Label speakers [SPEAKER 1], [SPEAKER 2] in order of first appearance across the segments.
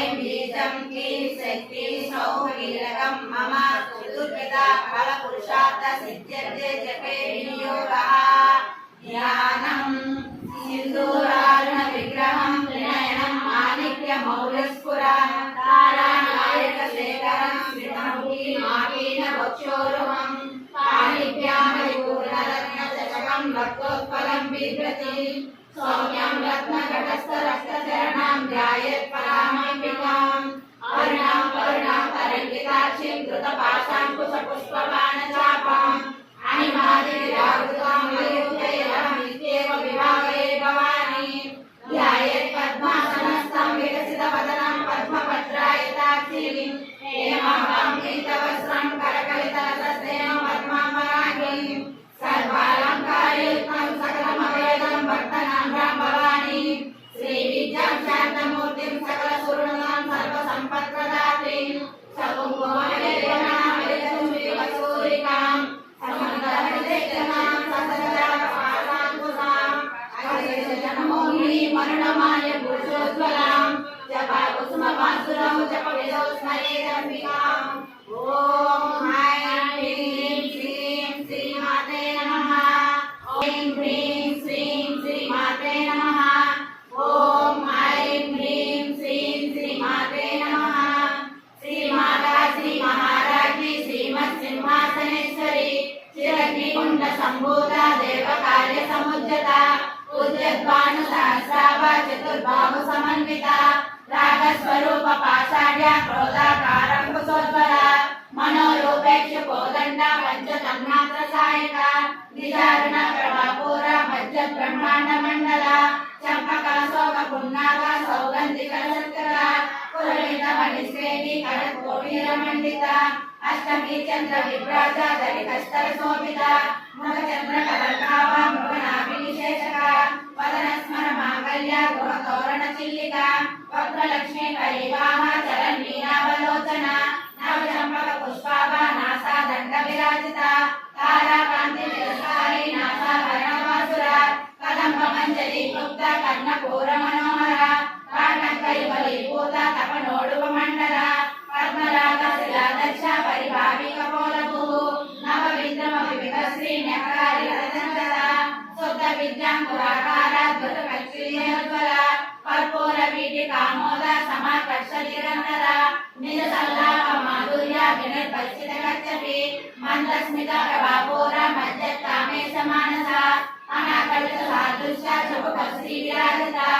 [SPEAKER 1] ऐं बीजं क्लीं शक्ति सौः कीलकं मम चतुर्विधा फलपुरुषार्थ सिद्ध्यर्थे जपे विनियोगः ध्यानं सिन्दूरारुण विग्रहं त्रिनयनं माणिक्यमौलिस्फुरं तारानायकशेखरं श्रीमुखी माकीन वक्षोरुहं पाणिभ्यामपूर्णरत्नचषकं भक्तोत्पलं बिभ्रति सौम्यं रत्नघटस्थरक्तचरणं ध्यायेत् परामम्बिकाम् अरुणां करुणां तरङ्गिताक्षीं धृतपाशाङ्कुशपुष्पबाणचापाम् अणिमादिविरावृतां मयूरैरहं नित्येव विभावये भवानी ध्यायेत् पद्मासनस्थं विकसितवदनं पद्मपत्रायताक्षीं हेमां पीतवस्त्रं करकलितरसस्तेन पद्माम्बराङ्गीं सर्वालङ्कारयुक्तं सकलमवेदं भक्तनाम्रां भवानी श्रीविद्यां शान्तमूर्तिं सकलसुवर्णां सर्वसम्पत्प्रदात्रीं सकुङ्कुमलेपनामृतचूरिकां समन्तहृदयजनां सततजापासाङ्कुशां अजयजनमोहिनीं मरुणमाल्य पुरुषोज्ज्वलां जपाकुसुमवासुरौ जपविदौ स्मरेदम्बिकाम् ॐ ऐं ह्रीं श्रीं श्रीमाते नमः ऐं ह्रीं श्रीं श्रीमाते नमः ॐ ऐं ह्रीं श्रीं श्रीमाते नमः श्रीमाता श्रीमहाराज्ञी श्रीमत्सिंहासनेश्वरी चिरग्निकुण्ड सम्भूता देवकार्यसमुज्जता उद्यद्भानुसहस्राभा चतुर्बाहु समन्विता रागस्वरूप पाषाढ्या क्रोधाकारङ्कुशोज्ज्वला मनोरूपेक्ष कोदण्डा पञ्चतन्मात्रसायका निजारुण प्रभापूरा मज्ज ब्रह्माण्डमण्डला चम्पकाशोक पुन्नागा सौगन्धिकशर्करा पुरमितमणिश्रेणी करत्कोटीरमण्डिता अष्टमी चन्द्र विभ्राजा दरिकस्तरशोभिता मुखचन्द्रकलकाभा मृगनाभिनिशेषका वदनस्मर माङ्गल्या गृहतोरणचिल्लिका वक्रलक्ष्मी परिवाह चरन्मीनावलोचना नवचम्पक पुष्पाभा नासा दण्डविराजिता ताराकान्ति विरसारी नासा भरणवासुरा कदम्बमञ्जरी क्लुप्ता कर्णपूरमनोहरा काटङ्कैवलीभूता तपनोडुपमण्डला पद्मराग शिलादर्श परिभाविकपोलभुः नवविद्रमविविधश्री न्यकारी रजनगता शुद्ध विद्याङ्कुराकारा धृतकक्षिण्योज्ज्वला कर्पूरवीटिकामोदा समाकर्षनिरन्तरा निजसल्लाप माधुर्या विनिर्भर्षितकच्छपि मन्दस्मिता प्रभापूरा मज्जत्कामेशमानसा अनाकलितसादृश्या शुभकश्रीविराजिता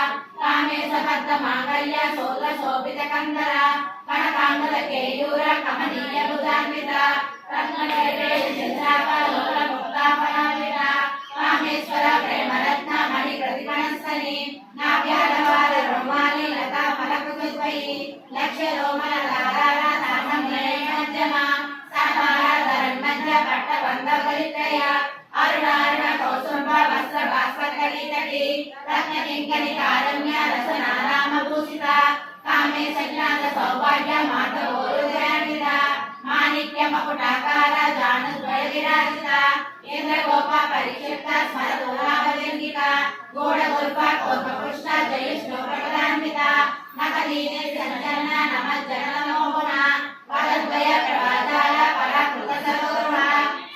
[SPEAKER 1] कामेशबद्धमाङ्गल्या शोधशोभितकन्दरा कनकाङ्गदकेयूर कमनीयबुधान्विता रत्नकेशेन्द्रापलोलमुक्तापनान्विता कामेश्वर प्रेमरत्न मणिप्रतिकणस्थली नाभ्यालवार रोमाली लता फलकुसुद्वयी लक्ष्यरोमलधारा सामन्यैकमध्यमा सामाराधरन्मध्य पट्टबन्धगलितया अरुणारुण कौसुम्ब वस्त्र भास्वरकलितटी रत्नकिङ्कणिकारम्य रसनारामभूषिता कामेशज्ञात सौभाग्य माधवोरुजयान्विता माणिक्य मकुटाकार जानुद्वय विराजिता इंद्रगोपा परिक्षिप्त स्मरतुलाभलिङ्गिका गूढगुल्फा कोपकृष्ण जयुष्णुप्रपदान्विता नखदीने सञ्चलना नमज्जननमोहुना वदद्वय प्रभाजाल पराकृतसरोरुहा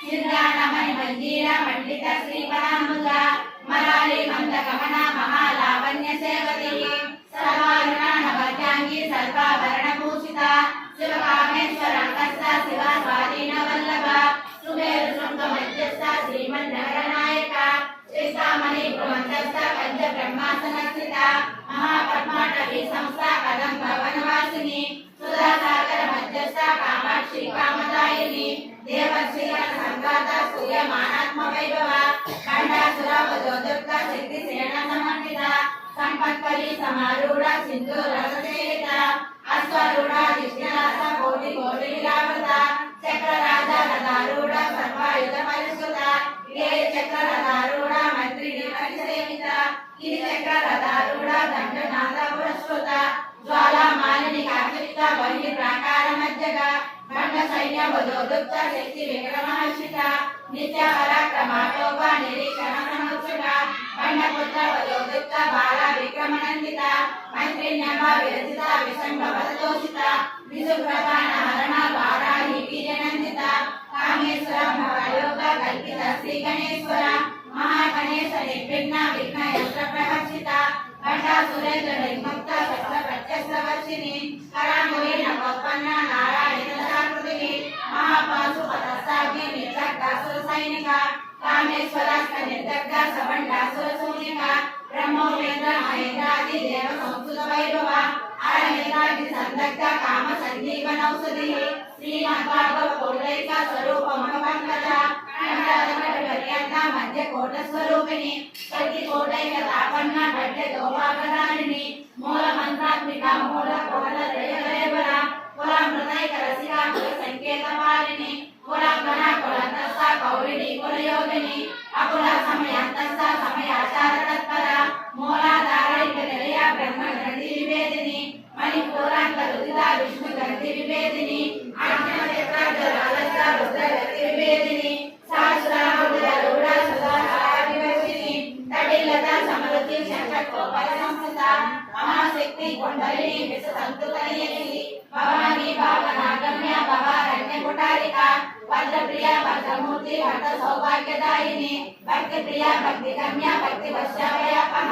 [SPEAKER 1] सिद्धानमणिमञ्जीर मण्डित श्रीपदाम्बुजा मराली मन्दगमना महालावण्य सेवती सर्वारुणा नवजाङ्गी सर्वाभरणभूषिता शिवकामेश्वराङ्कस्था शिवा स्वाधीनवल्लभा सुमेरुशृङ्गमध्यस्था श्रीमन्नगरनायका श्रीसामणि भ्रुमन्तस्था पञ्चब्रह्मासनस्थिता महापद्माटवी संस्था कदम्बवनवासिनी सुधासागर मध्यस्था कामाक्षी कामदायिनी देवर्षिगणसङ्घाता सूर्यमानात्मवैभवा खण्डासुरवधोदुर्गा शक्तिसेनसमन्विता संपत्कली समारूढ़ा सिंधूरसेविता अश्वारूढ़ा जिष्णुनाथा कोटि कोटि विलावृता चक्रराजा रथारूढ़ा सर्वायुध परिष्कृता ये चक्ररथारूढ़ा मंत्रिणी परिसेविता गिरि चक्ररथारूढ़ा दंडनाथ पुरस्कृता ज्वाला मालिनी कार्तिका बहि प्राकार मध्यगा खंड सैन्य वधोदुप्ता शक्ति विक्रमहर्षिता नित्य पराक्रमाटोपा निरीक्षण खंडपुत्र वधोदुप्ता बाला विक्रमनंदिता मैत्रिण्यमा विरचिता విసంగవదోషిత విసుప్రధాన హరణ వారాహి వీర్యనందిత కామేశ్వర భవయోగ కల్పిత శ్రీ గణేశ్వర మహాగణేశ నిర్విఘ్న విఘ్న యంత్ర ప్రహర్షిత కంఠ సురేంద్ర నిర్ముక్త సకల ప్రత్యక్షవర్షిణి కరాంగులి నవోత్పన్న నారాయణ సాకృతిని మహాపాశుపతస్తాగ్ని నిర్దగ్ధాసుర సైనిక కామేశ్వరాస్త నిర్దగ్ధ సబండాసుర సూనిక బ్రహ్మోపేంద్ర మహేంద్రాది దేవ సంస్కృత వైభవ అరణ్యదాది సందగ్ధ కామ సంజీవనౌషధి శ్రీమద్భాగవత పౌరైక స్వరూప మహపంకజ పర్యంత మధ్య కోట స్వరూపిణి శక్తి కోటైక తాపన్న గడ్డ గోపాకదానిని మూల మంత్రాత్మిక మూల కోట రేవర కుల మృదైక రసిక కుల సంకేత పాలిని కుల గణ కులంతస్థ కౌలిని కులయోగిని అకుల సమయాంతస్థ సమయాచార తత్పర మూలాధారైక నిలయ బ్రహ్మ గ్రంథి వివేదిని మణిపూరాంత రుదిత విష్ణు గ్రంథి వివేదిని అర్జున చక్రార్జ రాజస్త రుద్ర గ్రంథి వివేదిని సహస్రారుడ సుధారావివర్షిని తడిలత సమృద్ధి శంఖోపల సంస్థ మహాశక్తి కొండలిని విసంతుతనియసి భవాని భావనాగమ్య భవారణ్య కుటారిక వజ్రప్రియ వజ్రమూర్తి భక్త సౌభాగ్యదాయిని భక్తి ప్రియ భక్తి గమ్య భక్తి వర్షావయాపహ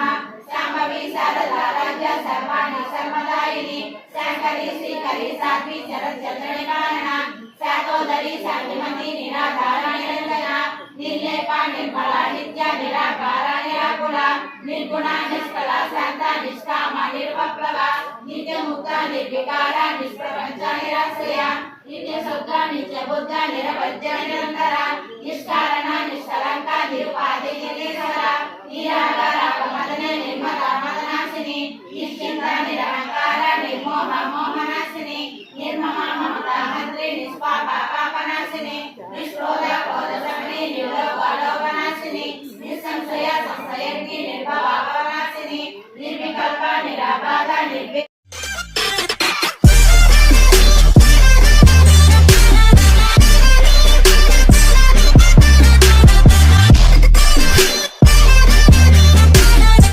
[SPEAKER 1] శాంభవి శారదారాజ్య సర్వాణి సర్వదాయిని శాంకరి శ్రీకరి సాధ్వి చరణి కారణ శాతోదరి శాంతిమతి నిరాధార నిరంజన నిర్లేప నిర్మల నిత్య నిరాకార నిరాకుల నిర్గుణ నిష్కల శాంత నిష్కామ నిర్వప్లవ నిత్యముక్త నిర్వికార నిష్ప్రపంచ నిరాశ్రయ నిత్య శుద్ధ నిత్య బుద్ధ నిరవధ్య నిరంతర నిష్కారణ నిష్కలంక నిరుపాధి నిర్దేశర నిరాకార మదన నిర్మల మదనాశిని నిశ్చింత నిరహంకార నిర్మోహ మోహనాశిని నిర్మమ మమతా మంత్రి నిష్పాప పాపనాశిని నిష్ప్రో